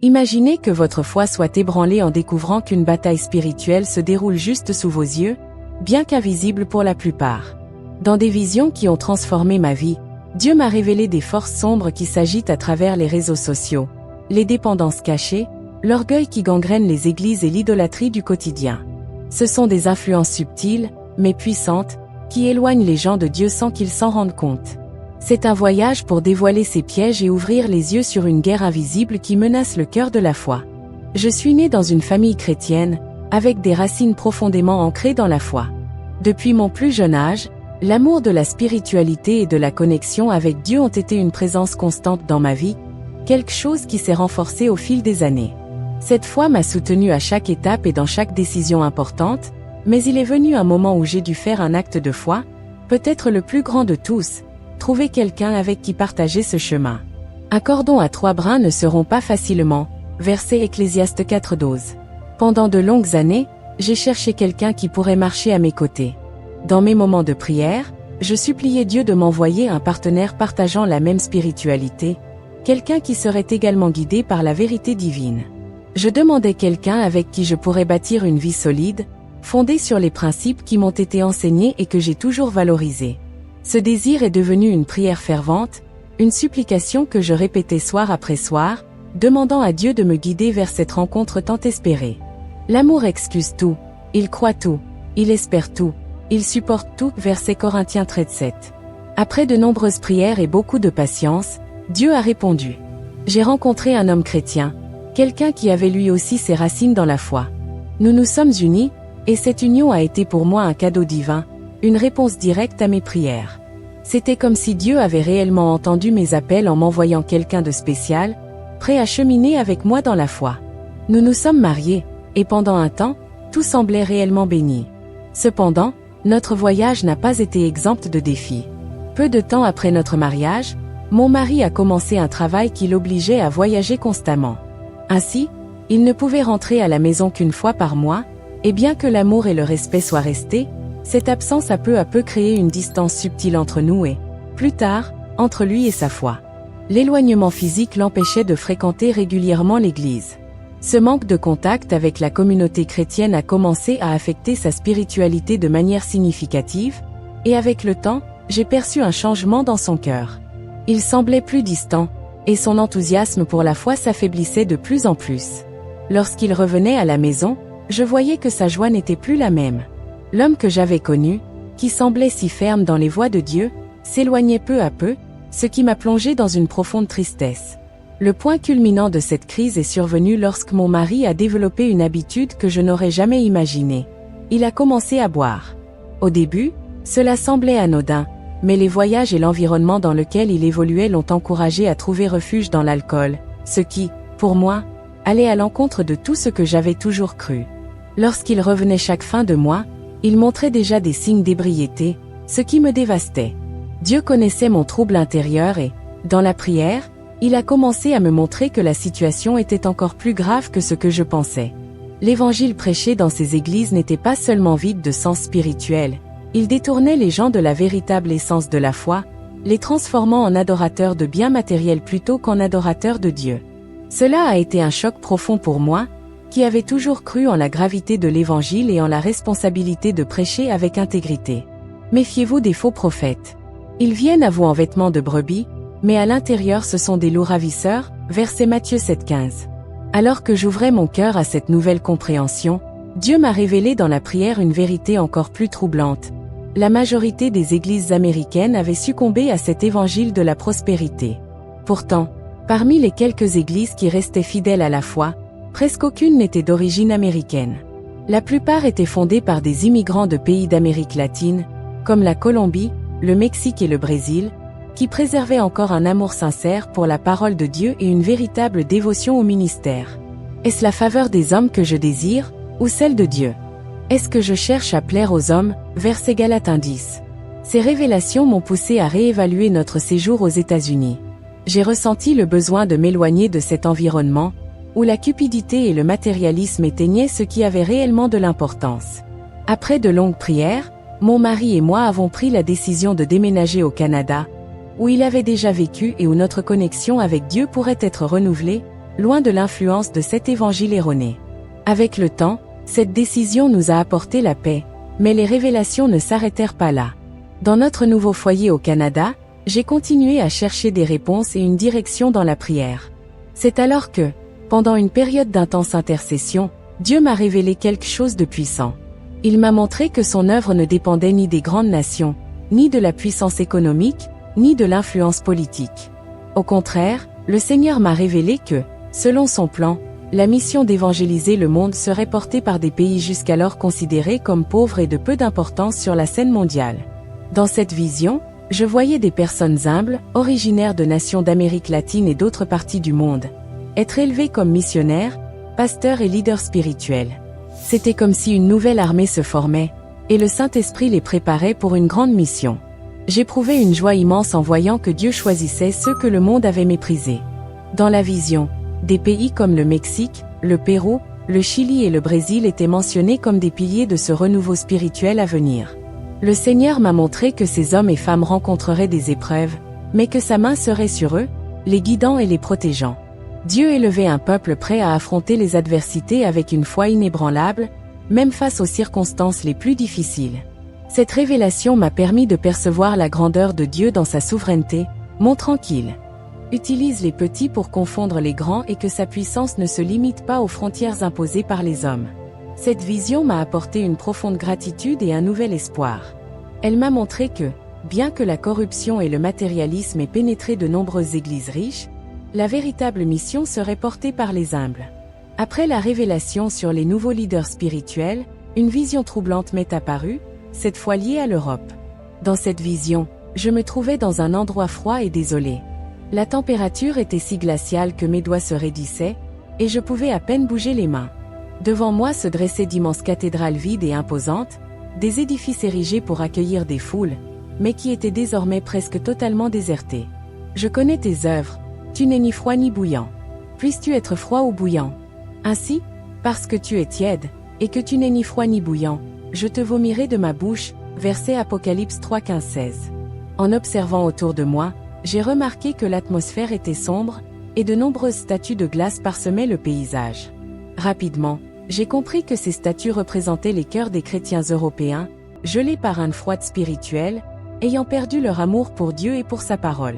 Imaginez que votre foi soit ébranlée en découvrant qu'une bataille spirituelle se déroule juste sous vos yeux, bien qu'invisible pour la plupart. Dans des visions qui ont transformé ma vie, Dieu m'a révélé des forces sombres qui s'agitent à travers les réseaux sociaux, les dépendances cachées, l'orgueil qui gangrène les églises et l'idolâtrie du quotidien. Ce sont des influences subtiles, mais puissantes, qui éloignent les gens de Dieu sans qu'ils s'en rendent compte. C'est un voyage pour dévoiler ces pièges et ouvrir les yeux sur une guerre invisible qui menace le cœur de la foi. Je suis né dans une famille chrétienne, avec des racines profondément ancrées dans la foi. Depuis mon plus jeune âge, l'amour de la spiritualité et de la connexion avec Dieu ont été une présence constante dans ma vie, quelque chose qui s'est renforcé au fil des années. Cette foi m'a soutenu à chaque étape et dans chaque décision importante, mais il est venu un moment où j'ai dû faire un acte de foi, peut-être le plus grand de tous, trouver quelqu'un avec qui partager ce chemin. Un cordon à 3 brins ne se rompt pas facilement, verset Ecclésiaste 4:12. Pendant de longues années, j'ai cherché quelqu'un qui pourrait marcher à mes côtés. Dans mes moments de prière, je suppliais Dieu de m'envoyer un partenaire partageant la même spiritualité, quelqu'un qui serait également guidé par la vérité divine. Je demandais quelqu'un avec qui je pourrais bâtir une vie solide, fondée sur les principes qui m'ont été enseignés et que j'ai toujours valorisés. Ce désir est devenu une prière fervente, une supplication que je répétais soir après soir, demandant à Dieu de me guider vers cette rencontre tant espérée. L'amour excuse tout, il croit tout, il espère tout, il supporte tout, verset Corinthiens 13:7. Après de nombreuses prières et beaucoup de patience, Dieu a répondu. J'ai rencontré un homme chrétien, quelqu'un qui avait lui aussi ses racines dans la foi. Nous nous sommes unis, et cette union a été pour moi un cadeau divin, une réponse directe à mes prières. C'était comme si Dieu avait réellement entendu mes appels en m'envoyant quelqu'un de spécial, prêt à cheminer avec moi dans la foi. Nous nous sommes mariés, et pendant un temps, tout semblait réellement béni. Cependant, notre voyage n'a pas été exempt de défis. Peu de temps après notre mariage, mon mari a commencé un travail qui l'obligeait à voyager constamment. Ainsi, il ne pouvait rentrer à la maison qu'une fois par mois, et bien que l'amour et le respect soient restés, cette absence a peu à peu créé une distance subtile entre nous et, plus tard, entre lui et sa foi. L'éloignement physique l'empêchait de fréquenter régulièrement l'église. Ce manque de contact avec la communauté chrétienne a commencé à affecter sa spiritualité de manière significative, et avec le temps, j'ai perçu un changement dans son cœur. Il semblait plus distant, et son enthousiasme pour la foi s'affaiblissait de plus en plus. Lorsqu'il revenait à la maison, je voyais que sa joie n'était plus la même. L'homme que j'avais connu, qui semblait si ferme dans les voies de Dieu, s'éloignait peu à peu, ce qui m'a plongé dans une profonde tristesse. Le point culminant de cette crise est survenu lorsque mon mari a développé une habitude que je n'aurais jamais imaginée. Il a commencé à boire. Au début, cela semblait anodin, mais les voyages et l'environnement dans lequel il évoluait l'ont encouragé à trouver refuge dans l'alcool, ce qui, pour moi, allait à l'encontre de tout ce que j'avais toujours cru. Lorsqu'il revenait chaque fin de mois, il montrait déjà des signes d'ébriété, ce qui me dévastait. Dieu connaissait mon trouble intérieur et, dans la prière, il a commencé à me montrer que la situation était encore plus grave que ce que je pensais. L'évangile prêché dans ces églises n'était pas seulement vide de sens spirituel, il détournait les gens de la véritable essence de la foi, les transformant en adorateurs de biens matériels plutôt qu'en adorateurs de Dieu. Cela a été un choc profond pour moi, qui avait toujours cru en la gravité de l'évangile et en la responsabilité de prêcher avec intégrité. Méfiez-vous des faux prophètes. Ils viennent à vous en vêtements de brebis, mais à l'intérieur ce sont des loups ravisseurs, verset Matthieu 7:15. Alors que j'ouvrais mon cœur à cette nouvelle compréhension, Dieu m'a révélé dans la prière une vérité encore plus troublante. La majorité des églises américaines avaient succombé à cet évangile de la prospérité. Pourtant, parmi les quelques églises qui restaient fidèles à la foi, presque aucune n'était d'origine américaine. La plupart étaient fondées par des immigrants de pays d'Amérique latine, comme la Colombie, le Mexique et le Brésil, qui préservaient encore un amour sincère pour la parole de Dieu et une véritable dévotion au ministère. Est-ce la faveur des hommes que je désire, ou celle de Dieu? Est-ce que je cherche à plaire aux hommes? Verset Galates 1:10. Ces révélations m'ont poussé à réévaluer notre séjour aux États-Unis. J'ai ressenti le besoin de m'éloigner de cet environnement, où la cupidité et le matérialisme éteignaient ce qui avait réellement de l'importance. Après de longues prières, mon mari et moi avons pris la décision de déménager au Canada, où il avait déjà vécu et où notre connexion avec Dieu pourrait être renouvelée, loin de l'influence de cet évangile erroné. Avec le temps, cette décision nous a apporté la paix, mais les révélations ne s'arrêtèrent pas là. Dans notre nouveau foyer au Canada, j'ai continué à chercher des réponses et une direction dans la prière. C'est alors que, pendant une période d'intense intercession, Dieu m'a révélé quelque chose de puissant. Il m'a montré que son œuvre ne dépendait ni des grandes nations, ni de la puissance économique, ni de l'influence politique. Au contraire, le Seigneur m'a révélé que, selon son plan, la mission d'évangéliser le monde serait portée par des pays jusqu'alors considérés comme pauvres et de peu d'importance sur la scène mondiale. Dans cette vision, je voyais des personnes humbles, originaires de nations d'Amérique latine et d'autres parties du monde, être élevées comme missionnaires, pasteurs et leaders spirituels. C'était comme si une nouvelle armée se formait, et le Saint-Esprit les préparait pour une grande mission. J'éprouvais une joie immense en voyant que Dieu choisissait ceux que le monde avait méprisés. Dans la vision, des pays comme le Mexique, le Pérou, le Chili et le Brésil étaient mentionnés comme des piliers de ce renouveau spirituel à venir. Le Seigneur m'a montré que ces hommes et femmes rencontreraient des épreuves, mais que sa main serait sur eux, les guidant et les protégeant. Dieu élevait un peuple prêt à affronter les adversités avec une foi inébranlable, même face aux circonstances les plus difficiles. Cette révélation m'a permis de percevoir la grandeur de Dieu dans sa souveraineté, montrant qu'il utilise les petits pour confondre les grands et que sa puissance ne se limite pas aux frontières imposées par les hommes. Cette vision m'a apporté une profonde gratitude et un nouvel espoir. Elle m'a montré que, bien que la corruption et le matérialisme aient pénétré de nombreuses églises riches, la véritable mission serait portée par les humbles. Après la révélation sur les nouveaux leaders spirituels, une vision troublante m'est apparue, cette fois liée à l'Europe. Dans cette vision, je me trouvais dans un endroit froid et désolé. La température était si glaciale que mes doigts se raidissaient, et je pouvais à peine bouger les mains. Devant moi se dressaient d'immenses cathédrales vides et imposantes, des édifices érigés pour accueillir des foules, mais qui étaient désormais presque totalement désertés. Je connais tes œuvres, tu n'es ni froid ni bouillant. Puisses-tu être froid ou bouillant? Ainsi, parce que tu es tiède, et que tu n'es ni froid ni bouillant, je te vomirai de ma bouche, verset Apocalypse 3:15-16. En observant autour de moi, j'ai remarqué que l'atmosphère était sombre, et de nombreuses statues de glace parsemaient le paysage. Rapidement, j'ai compris que ces statues représentaient les cœurs des chrétiens européens, gelés par une froide spirituelle, ayant perdu leur amour pour Dieu et pour sa parole.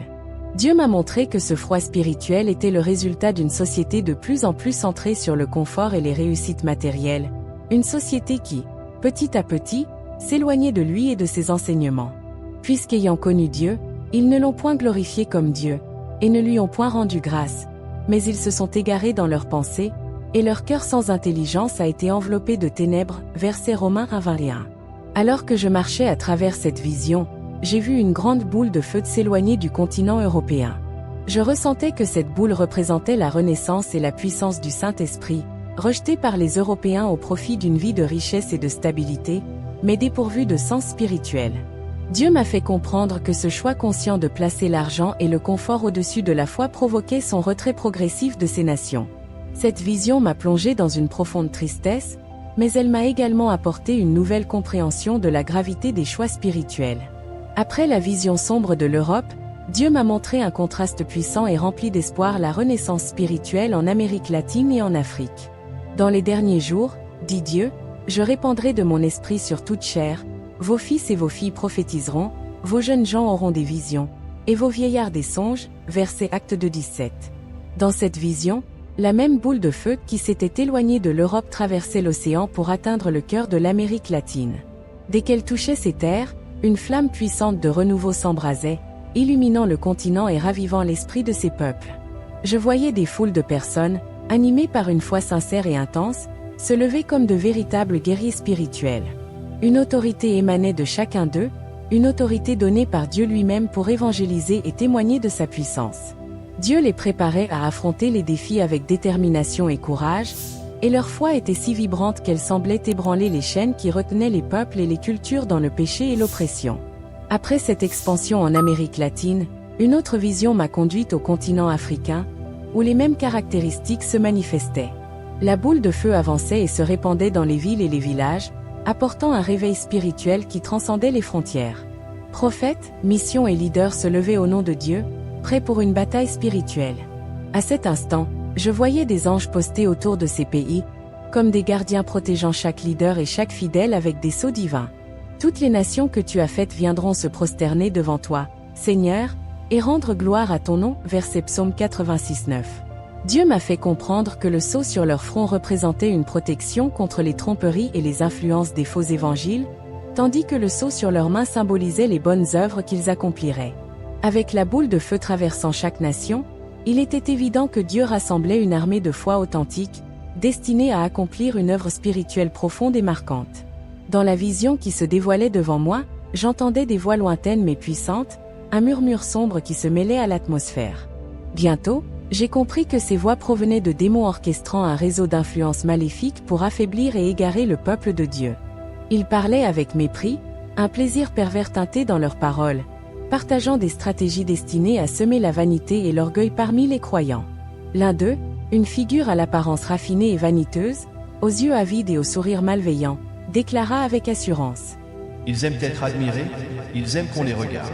Dieu m'a montré que ce froid spirituel était le résultat d'une société de plus en plus centrée sur le confort et les réussites matérielles, une société qui, petit à petit, s'éloignait de lui et de ses enseignements. Puisqu'ayant connu Dieu, ils ne l'ont point glorifié comme Dieu, et ne lui ont point rendu grâce, mais ils se sont égarés dans leurs pensées, et leur cœur sans intelligence a été enveloppé de ténèbres, verset Romains 1:21. Alors que je marchais à travers cette vision, j'ai vu une grande boule de feu s'éloigner du continent européen. Je ressentais que cette boule représentait la renaissance et la puissance du Saint-Esprit, rejetée par les Européens au profit d'une vie de richesse et de stabilité, mais dépourvue de sens spirituel. Dieu m'a fait comprendre que ce choix conscient de placer l'argent et le confort au-dessus de la foi provoquait son retrait progressif de ces nations. Cette vision m'a plongé dans une profonde tristesse, mais elle m'a également apporté une nouvelle compréhension de la gravité des choix spirituels. Après la vision sombre de l'Europe, Dieu m'a montré un contraste puissant et rempli d'espoir, la renaissance spirituelle en Amérique latine et en Afrique. Dans les derniers jours, dit Dieu, je répandrai de mon esprit sur toute chair, vos fils et vos filles prophétiseront, vos jeunes gens auront des visions, et vos vieillards des songes, verset Actes 2:17. Dans cette vision, la même boule de feu qui s'était éloignée de l'Europe traversait l'océan pour atteindre le cœur de l'Amérique latine. Dès qu'elle touchait ces terres, une flamme puissante de renouveau s'embrasait, illuminant le continent et ravivant l'esprit de ces peuples. Je voyais des foules de personnes, animées par une foi sincère et intense, se lever comme de véritables guerriers spirituels. Une autorité émanait de chacun d'eux, une autorité donnée par Dieu lui-même pour évangéliser et témoigner de sa puissance. Dieu les préparait à affronter les défis avec détermination et courage, et leur foi était si vibrante qu'elle semblait ébranler les chaînes qui retenaient les peuples et les cultures dans le péché et l'oppression. Après cette expansion en Amérique latine, une autre vision m'a conduite au continent africain, où les mêmes caractéristiques se manifestaient. La boule de feu avançait et se répandait dans les villes et les villages, apportant un réveil spirituel qui transcendait les frontières. Prophètes, missions et leaders se levaient au nom de Dieu, prêts pour une bataille spirituelle. À cet instant, Je voyais des anges postés autour de ces pays, comme des gardiens protégeant chaque leader et chaque fidèle avec des sceaux divins. Toutes les nations que tu as faites viendront se prosterner devant toi, Seigneur, et rendre gloire à ton nom. Verset Psaume 86:9. Dieu m'a fait comprendre que le sceau sur leur front représentait une protection contre les tromperies et les influences des faux évangiles, tandis que le sceau sur leurs mains symbolisait les bonnes œuvres qu'ils accompliraient. Avec la boule de feu traversant chaque nation, il était évident que Dieu rassemblait une armée de foi authentique, destinée à accomplir une œuvre spirituelle profonde et marquante. Dans la vision qui se dévoilait devant moi, j'entendais des voix lointaines mais puissantes, un murmure sombre qui se mêlait à l'atmosphère. Bientôt, j'ai compris que ces voix provenaient de démons orchestrant un réseau d'influences maléfiques pour affaiblir et égarer le peuple de Dieu. Ils parlaient avec mépris, un plaisir pervers teinté dans leurs paroles, partageant des stratégies destinées à semer la vanité et l'orgueil parmi les croyants. L'un d'eux, une figure à l'apparence raffinée et vaniteuse, aux yeux avides et au sourire malveillant, déclara avec assurance. Ils aiment être admirés, ils aiment qu'on les regarde.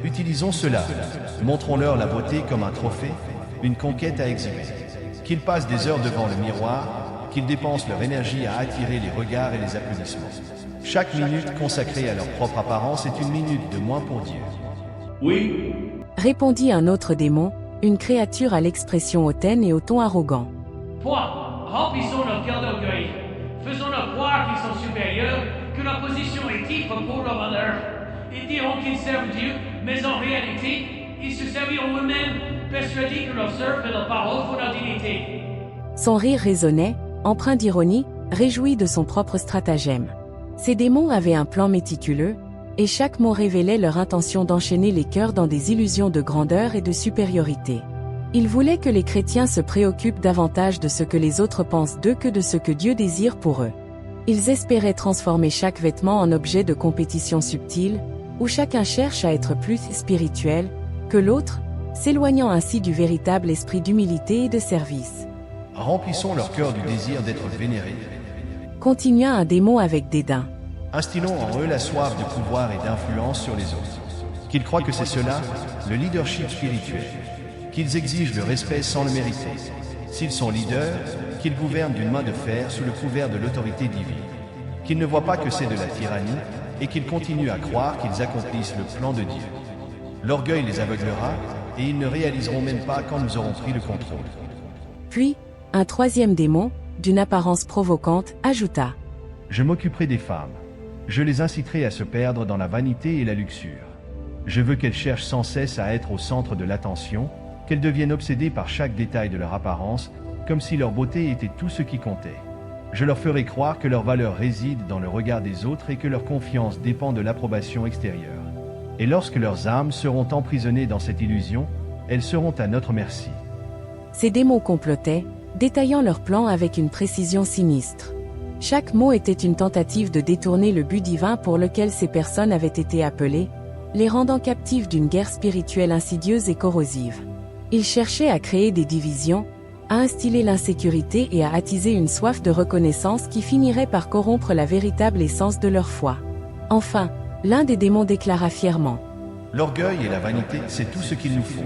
Utilisons cela, montrons-leur la beauté comme un trophée, une conquête à exhiber. Qu'ils passent des heures devant le miroir, qu'ils dépensent leur énergie à attirer les regards et les applaudissements. Chaque minute consacrée à leur propre apparence est une minute de moins pour Dieu. Oui, Répondit un autre démon, une créature à l'expression hautaine et au ton arrogant. toi, remplissons leur cœur d'orgueil. Faisons-leur croire qu'ils sont supérieurs, que leur position est titre pour leur honneur. Ils diront qu'ils servent Dieu, mais en réalité, ils se serviront eux-mêmes, persuadés que leur serve et leur parole font leur dignité. Son rire résonnait, empreint d'ironie, réjoui de son propre stratagème. Ces démons avaient un plan méticuleux, et chaque mot révélait leur intention d'enchaîner les cœurs dans des illusions de grandeur et de supériorité. Ils voulaient que les chrétiens se préoccupent davantage de ce que les autres pensent d'eux que de ce que Dieu désire pour eux. Ils espéraient transformer chaque vêtement en objet de compétition subtile, où chacun cherche à être plus spirituel que l'autre, s'éloignant ainsi du véritable esprit d'humilité et de service. Remplissons leur cœur du désir d'être vénérés. Continua un démon avec dédain. Instillons en eux la soif de pouvoir et d'influence sur les autres. Qu'ils croient que c'est cela, le leadership spirituel. Qu'ils exigent le respect sans le mériter. S'ils sont leaders, qu'ils gouvernent d'une main de fer sous le couvert de l'autorité divine. Qu'ils ne voient pas que c'est de la tyrannie et qu'ils continuent à croire qu'ils accomplissent le plan de Dieu. L'orgueil les aveuglera et ils ne réaliseront même pas quand nous aurons pris le contrôle. Puis, un troisième démon, d'une apparence provocante, ajouta. Je m'occuperai des femmes. Je les inciterai à se perdre dans la vanité et la luxure. Je veux qu'elles cherchent sans cesse à être au centre de l'attention, qu'elles deviennent obsédées par chaque détail de leur apparence, comme si leur beauté était tout ce qui comptait. Je leur ferai croire que leur valeur réside dans le regard des autres et que leur confiance dépend de l'approbation extérieure. Et lorsque leurs âmes seront emprisonnées dans cette illusion, elles seront à notre merci. Ces démons complotaient, détaillant leurs plans avec une précision sinistre. Chaque mot était une tentative de détourner le but divin pour lequel ces personnes avaient été appelées, les rendant captives d'une guerre spirituelle insidieuse et corrosive. Ils cherchaient à créer des divisions, à instiller l'insécurité et à attiser une soif de reconnaissance qui finirait par corrompre la véritable essence de leur foi. Enfin, l'un des démons déclara fièrement. L'orgueil et la vanité, c'est tout ce qu'il nous faut.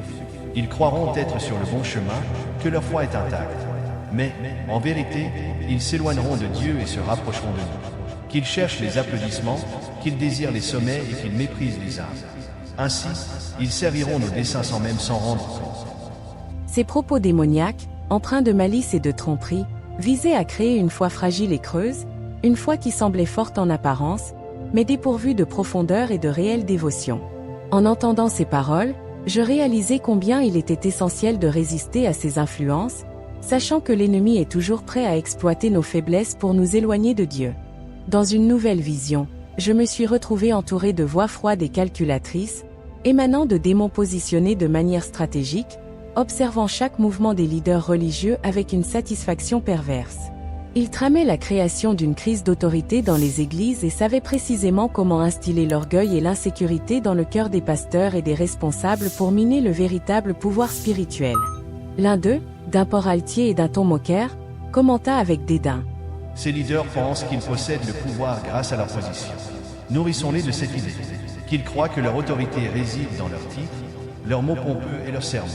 Ils croiront être sur le bon chemin, que leur foi est intacte. Mais, en vérité, ils s'éloigneront de Dieu et se rapprocheront de nous. Qu'ils cherchent les applaudissements, qu'ils désirent les sommets et qu'ils méprisent les âmes. Ainsi, ils serviront nos desseins sans même s'en rendre compte. Ces propos démoniaques, empreints de malice et de tromperie, visaient à créer une foi fragile et creuse, une foi qui semblait forte en apparence, mais dépourvue de profondeur et de réelle dévotion. En entendant ces paroles, je réalisais combien il était essentiel de résister à ces influences, sachant que l'ennemi est toujours prêt à exploiter nos faiblesses pour nous éloigner de Dieu. Dans une nouvelle vision, je me suis retrouvé entouré de voix froides et calculatrices, émanant de démons positionnés de manière stratégique, observant chaque mouvement des leaders religieux avec une satisfaction perverse. Ils tramaient la création d'une crise d'autorité dans les églises et savaient précisément comment instiller l'orgueil et l'insécurité dans le cœur des pasteurs et des responsables pour miner le véritable pouvoir spirituel. L'un d'eux, d'un port altier et d'un ton moqueur, commenta avec dédain. Ces leaders pensent qu'ils possèdent le pouvoir grâce à leur position. Nourrissons-les de cette idée, qu'ils croient que leur autorité réside dans leur titre, leurs mots pompeux et leurs sermons.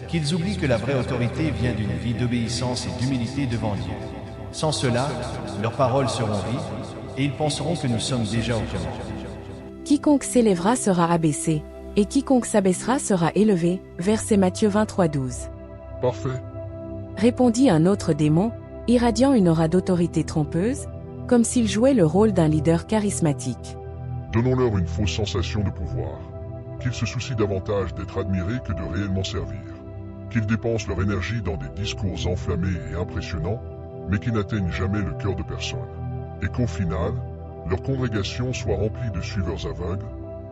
qu'ils oublient que la vraie autorité vient d'une vie d'obéissance et d'humilité devant Dieu. Sans cela, leurs paroles seront vides, et ils penseront que nous sommes déjà au commandement. Quiconque s'élèvera sera abaissé, et quiconque s'abaissera sera élevé. Verset Matthieu 23:12. Parfait. Répondit un autre démon, irradiant une aura d'autorité trompeuse, comme s'il jouait le rôle d'un leader charismatique. Donnons-leur une fausse sensation de pouvoir. Qu'ils se soucient davantage d'être admirés que de réellement servir. Qu'ils dépensent leur énergie dans des discours enflammés et impressionnants, mais qui n'atteignent jamais le cœur de personne. Et qu'au final, leur congrégation soit remplie de suiveurs aveugles,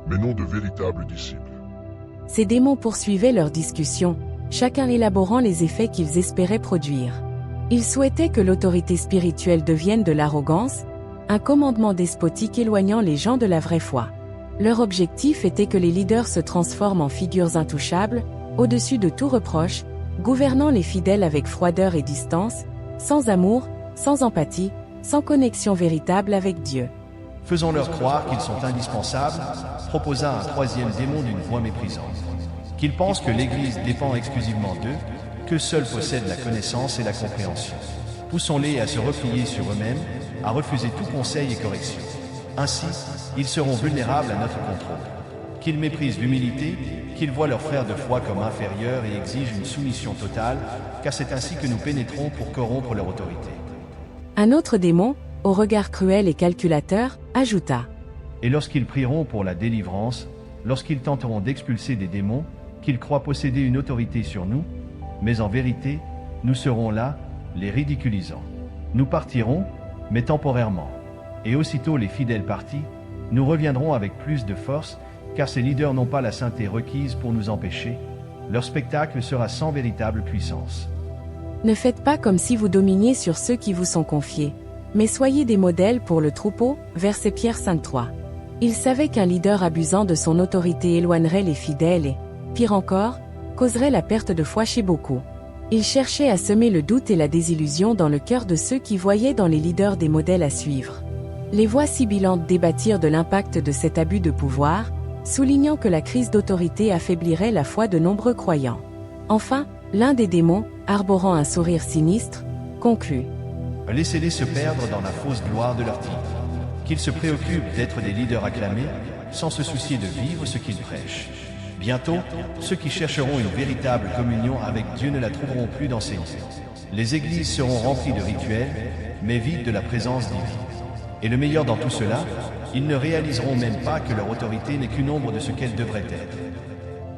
mais non de véritables disciples. Ces démons poursuivaient leur discussion, chacun élaborant les effets qu'ils espéraient produire. Ils souhaitaient que l'autorité spirituelle devienne de l'arrogance, un commandement despotique éloignant les gens de la vraie foi. Leur objectif était que les leaders se transforment en figures intouchables, au-dessus de tout reproche, gouvernant les fidèles avec froideur et distance, sans amour, sans empathie, sans connexion véritable avec Dieu. Faisons-leur croire qu'ils sont indispensables, proposa un troisième démon d'une voix méprisante. Qu'ils pensent que l'Église dépend exclusivement d'eux, qu'eux seuls possèdent la connaissance et la compréhension. Poussons-les à se replier sur eux-mêmes, à refuser tout conseil et correction. Ainsi, ils seront vulnérables à notre contrôle. Qu'ils méprisent l'humilité, qu'ils voient leurs frères de foi comme inférieurs et exigent une soumission totale, car c'est ainsi que nous pénétrons pour corrompre leur autorité. Un autre démon, au regard cruel et calculateur, ajouta. Et lorsqu'ils prieront pour la délivrance, lorsqu'ils tenteront d'expulser des démons, qu'ils croient posséder une autorité sur nous, mais en vérité, nous serons là, les ridiculisant. Nous partirons, mais temporairement. Et aussitôt les fidèles partis, nous reviendrons avec plus de force, car ces leaders n'ont pas la sainteté requise pour nous empêcher. Leur spectacle sera sans véritable puissance. Ne faites pas comme si vous dominiez sur ceux qui vous sont confiés, mais soyez des modèles pour le troupeau. Verset Pierre 5:3. Il savait qu'un leader abusant de son autorité éloignerait les fidèles et, pire encore, causerait la perte de foi chez beaucoup. Il cherchait à semer le doute et la désillusion dans le cœur de ceux qui voyaient dans les leaders des modèles à suivre. Les voix sibilantes débattirent de l'impact de cet abus de pouvoir, soulignant que la crise d'autorité affaiblirait la foi de nombreux croyants. Enfin, l'un des démons, arborant un sourire sinistre, conclut. Laissez-les se perdre dans la fausse gloire de leur titre. Qu'ils se préoccupent d'être des leaders acclamés, sans se soucier de vivre ce qu'ils prêchent. Bientôt, ceux qui chercheront une véritable communion avec Dieu ne la trouveront plus dans ces lieux. Les églises seront remplies de rituels, mais vides de la présence divine. Et le meilleur dans tout cela, ils ne réaliseront même pas que leur autorité n'est qu'une ombre de ce qu'elle devrait être.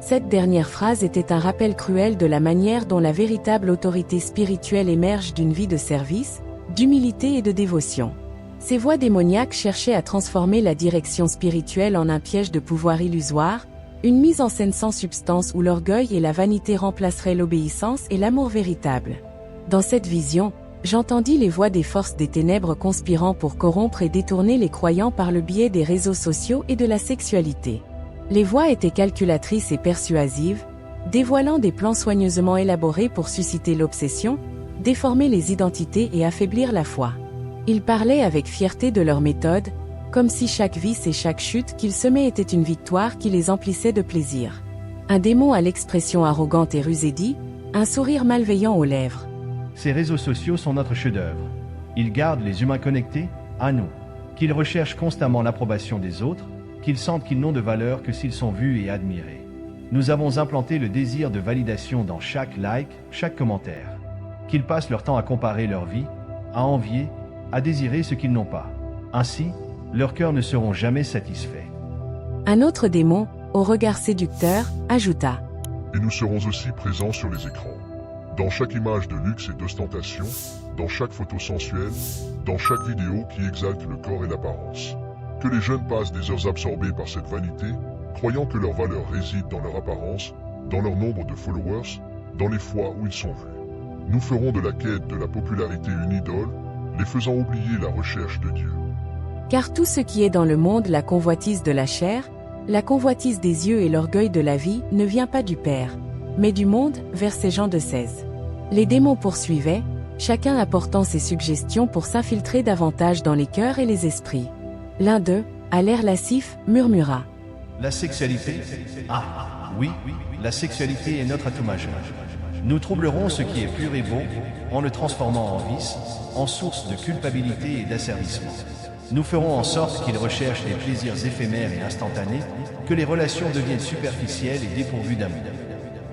Cette dernière phrase était un rappel cruel de la manière dont la véritable autorité spirituelle émerge d'une vie de service, d'humilité et de dévotion. Ces voix démoniaques cherchaient à transformer la direction spirituelle en un piège de pouvoir illusoire, une mise en scène sans substance où l'orgueil et la vanité remplaceraient l'obéissance et l'amour véritable. Dans cette vision, j'entendis les voix des forces des ténèbres conspirant pour corrompre et détourner les croyants par le biais des réseaux sociaux et de la sexualité. Les voix étaient calculatrices et persuasives, dévoilant des plans soigneusement élaborés pour susciter l'obsession, déformer les identités et affaiblir la foi. Ils parlaient avec fierté de leur méthode, comme si chaque vice et chaque chute qu'ils semaient était une victoire qui les emplissait de plaisir. Un démon à l'expression arrogante et rusée dit, un sourire malveillant aux lèvres. Ces réseaux sociaux sont notre chef-d'œuvre. Ils gardent les humains connectés à nous. Qu'ils recherchent constamment l'approbation des autres, qu'ils sentent qu'ils n'ont de valeur que s'ils sont vus et admirés. Nous avons implanté le désir de validation dans chaque like, chaque commentaire. Qu'ils passent leur temps à comparer leur vie, à envier, à désirer ce qu'ils n'ont pas. Ainsi, leurs cœurs ne seront jamais satisfaits. Un autre démon, au regard séducteur, ajouta. Et nous serons aussi présents sur les écrans. Dans chaque image de luxe et d'ostentation, dans chaque photo sensuelle, dans chaque vidéo qui exalte le corps et l'apparence. Que les jeunes passent des heures absorbés par cette vanité, croyant que leur valeur réside dans leur apparence, dans leur nombre de followers, dans les fois où ils sont vus. Nous ferons de la quête de la popularité une idole, les faisant oublier la recherche de Dieu. Car tout ce qui est dans le monde, la convoitise de la chair, la convoitise des yeux et l'orgueil de la vie, ne vient pas du Père, mais du monde. Verset Jean 2,16. Les démons poursuivaient, chacun apportant ses suggestions pour s'infiltrer davantage dans les cœurs et les esprits. L'un d'eux, à l'air lascif, murmura. La sexualité? Ah, oui, la sexualité est notre atout majeur. Nous troublerons ce qui est pur et beau, en le transformant en vice, en source de culpabilité et d'asservissement. Nous ferons en sorte qu'ils recherchent les plaisirs éphémères et instantanés, que les relations deviennent superficielles et dépourvues d'amour.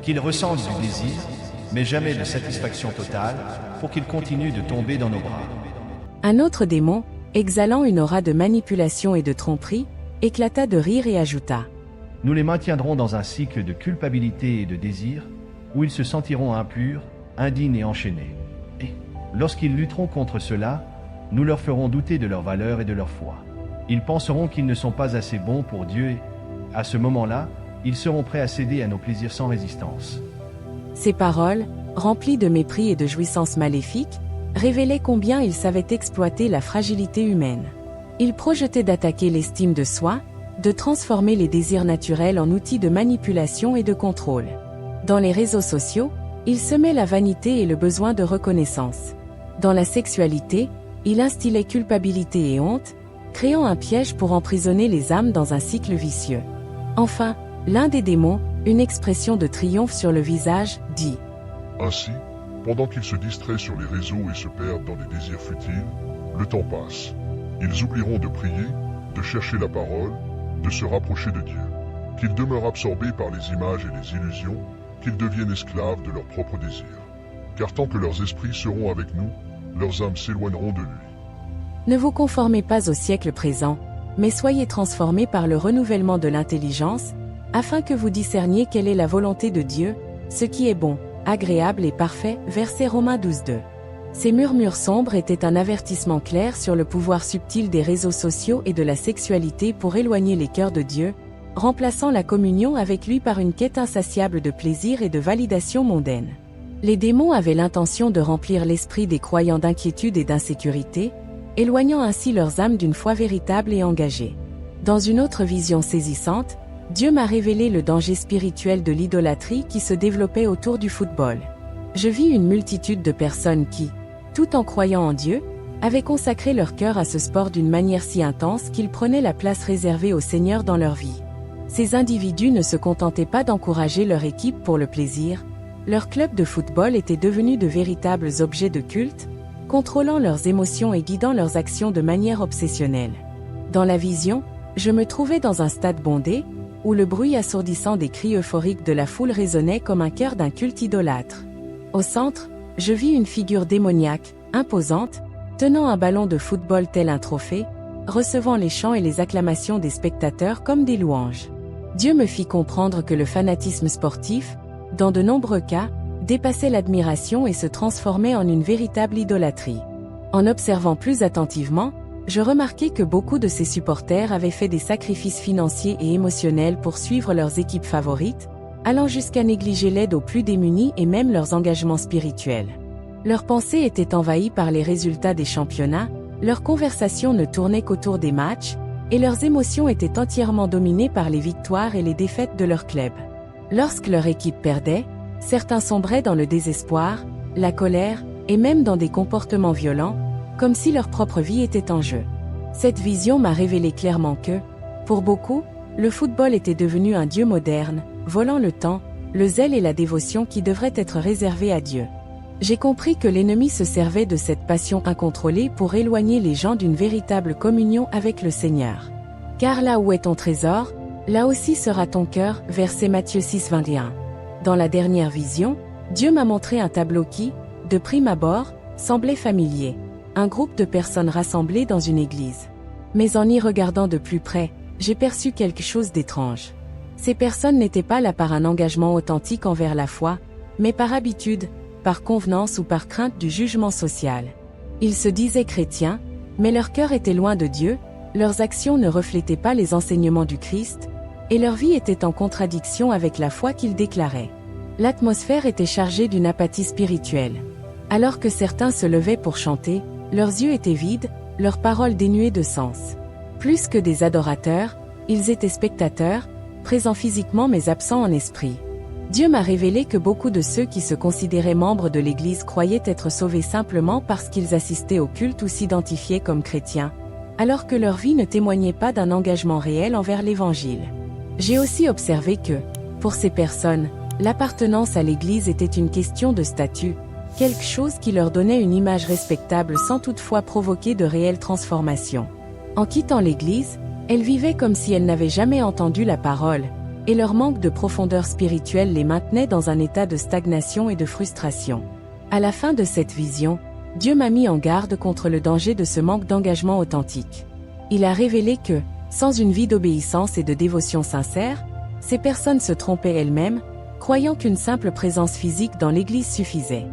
Qu'ils ressentent du désir, mais jamais de satisfaction totale, pour qu'ils continuent de tomber dans nos bras. Un autre démon, exhalant une aura de manipulation et de tromperie, éclata de rire et ajouta : Nous les maintiendrons dans un cycle de culpabilité et de désir, où ils se sentiront impurs, indignes et enchaînés. Et, lorsqu'ils lutteront contre cela, nous leur ferons douter de leur valeur et de leur foi. Ils penseront qu'ils ne sont pas assez bons pour Dieu et, à ce moment-là, ils seront prêts à céder à nos plaisirs sans résistance. Ces paroles, remplies de mépris et de jouissances maléfiques, révélaient combien ils savaient exploiter la fragilité humaine. Ils projetaient d'attaquer l'estime de soi, de transformer les désirs naturels en outils de manipulation et de contrôle. Dans les réseaux sociaux, ils semaient la vanité et le besoin de reconnaissance. Dans la sexualité, ils instillaient culpabilité et honte, créant un piège pour emprisonner les âmes dans un cycle vicieux. Enfin, l'un des démons, une expression de triomphe sur le visage, dit : Ainsi, pendant qu'ils se distraient sur les réseaux et se perdent dans des désirs futiles, le temps passe. Ils oublieront de prier, de chercher la parole, de se rapprocher de Dieu. Qu'ils demeurent absorbés par les images et les illusions, qu'ils deviennent esclaves de leurs propres désirs. Car tant que leurs esprits seront avec nous, leurs âmes s'éloigneront de lui. Ne vous conformez pas au siècle présent, mais soyez transformés par le renouvellement de l'intelligence, afin que vous discerniez quelle est la volonté de Dieu, ce qui est bon, agréable et parfait. Verset Romains 12:2. Ces murmures sombres étaient un avertissement clair sur le pouvoir subtil des réseaux sociaux et de la sexualité pour éloigner les cœurs de Dieu, remplaçant la communion avec lui par une quête insatiable de plaisir et de validation mondaine. Les démons avaient l'intention de remplir l'esprit des croyants d'inquiétude et d'insécurité, éloignant ainsi leurs âmes d'une foi véritable et engagée. Dans une autre vision saisissante, Dieu m'a révélé le danger spirituel de l'idolâtrie qui se développait autour du football. Je vis une multitude de personnes qui, tout en croyant en Dieu, avaient consacré leur cœur à ce sport d'une manière si intense qu'ils prenaient la place réservée au Seigneur dans leur vie. Ces individus ne se contentaient pas d'encourager leur équipe pour le plaisir, leurs clubs de football étaient devenus de véritables objets de culte, contrôlant leurs émotions et guidant leurs actions de manière obsessionnelle. Dans la vision, je me trouvais dans un stade bondé, où le bruit assourdissant des cris euphoriques de la foule résonnait comme un cœur d'un culte idolâtre. Au centre, je vis une figure démoniaque, imposante, tenant un ballon de football tel un trophée, recevant les chants et les acclamations des spectateurs comme des louanges. Dieu me fit comprendre que le fanatisme sportif, dans de nombreux cas, dépassait l'admiration et se transformait en une véritable idolâtrie. En observant plus attentivement, je remarquai que beaucoup de ces supporters avaient fait des sacrifices financiers et émotionnels pour suivre leurs équipes favorites, allant jusqu'à négliger l'aide aux plus démunis et même leurs engagements spirituels. Leurs pensées étaient envahies par les résultats des championnats, leurs conversations ne tournaient qu'autour des matchs, et leurs émotions étaient entièrement dominées par les victoires et les défaites de leur club. Lorsque leur équipe perdait, certains sombraient dans le désespoir, la colère, et même dans des comportements violents, comme si leur propre vie était en jeu. Cette vision m'a révélé clairement que, pour beaucoup, le football était devenu un dieu moderne, volant le temps, le zèle et la dévotion qui devraient être réservés à Dieu. J'ai compris que l'ennemi se servait de cette passion incontrôlée pour éloigner les gens d'une véritable communion avec le Seigneur. Car là où est ton trésor, là aussi sera ton cœur. Verset Matthieu 6:21. Dans la dernière vision, Dieu m'a montré un tableau qui, de prime abord, semblait familier. Un groupe de personnes rassemblées dans une église. Mais en y regardant de plus près, j'ai perçu quelque chose d'étrange. Ces personnes n'étaient pas là par un engagement authentique envers la foi, mais par habitude, par convenance ou par crainte du jugement social. Ils se disaient chrétiens, mais leur cœur était loin de Dieu, leurs actions ne reflétaient pas les enseignements du Christ, et leur vie était en contradiction avec la foi qu'ils déclaraient. L'atmosphère était chargée d'une apathie spirituelle. Alors que certains se levaient pour chanter, leurs yeux étaient vides, leurs paroles dénuées de sens. Plus que des adorateurs, ils étaient spectateurs, présents physiquement mais absents en esprit. Dieu m'a révélé que beaucoup de ceux qui se considéraient membres de l'Église croyaient être sauvés simplement parce qu'ils assistaient au culte ou s'identifiaient comme chrétiens, alors que leur vie ne témoignait pas d'un engagement réel envers l'Évangile. J'ai aussi observé que, pour ces personnes, L'appartenance à l'Église était une question de statut, quelque chose qui leur donnait une image respectable sans toutefois provoquer de réelles transformations. En quittant l'Église, elles vivaient comme si elles n'avaient jamais entendu la parole, et leur manque de profondeur spirituelle les maintenait dans un état de stagnation et de frustration. À la fin de cette vision, Dieu m'a mis en garde contre le danger de ce manque d'engagement authentique. Il a révélé que, sans une vie d'obéissance et de dévotion sincère, ces personnes se trompaient elles-mêmes, croyant qu'une simple présence physique dans l'Église suffisait.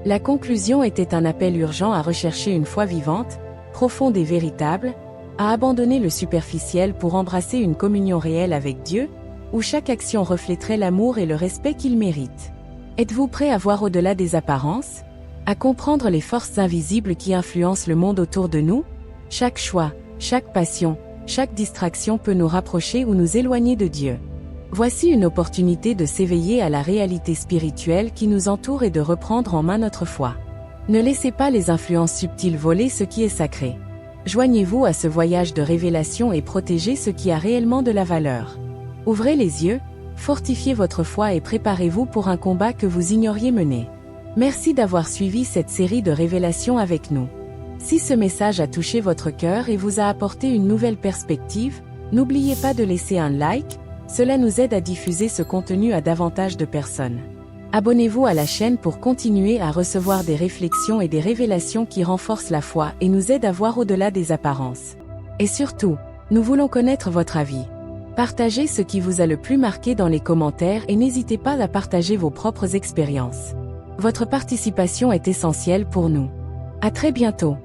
La conclusion était un appel urgent à rechercher une foi vivante, profonde et véritable, à abandonner le superficiel pour embrasser une communion réelle avec Dieu, où chaque action reflèterait l'amour et le respect qu'il mérite. Êtes-vous prêt à voir au-delà des apparences? À comprendre les forces invisibles qui influencent le monde autour de nous? Chaque choix, chaque passion, chaque distraction peut nous rapprocher ou nous éloigner de Dieu. Voici une opportunité de s'éveiller à la réalité spirituelle qui nous entoure et de reprendre en main notre foi. Ne laissez pas les influences subtiles voler ce qui est sacré. Joignez-vous à ce voyage de révélation et protégez ce qui a réellement de la valeur. Ouvrez les yeux, fortifiez votre foi et préparez-vous pour un combat que vous ignoriez mener. Merci d'avoir suivi cette série de révélations avec nous. Si ce message a touché votre cœur et vous a apporté une nouvelle perspective, n'oubliez pas de laisser un like, cela nous aide à diffuser ce contenu à davantage de personnes. Abonnez-vous à la chaîne pour continuer à recevoir des réflexions et des révélations qui renforcent la foi et nous aident à voir au-delà des apparences. Et surtout, nous voulons connaître votre avis. Partagez ce qui vous a le plus marqué dans les commentaires et n'hésitez pas à partager vos propres expériences. Votre participation est essentielle pour nous. À très bientôt.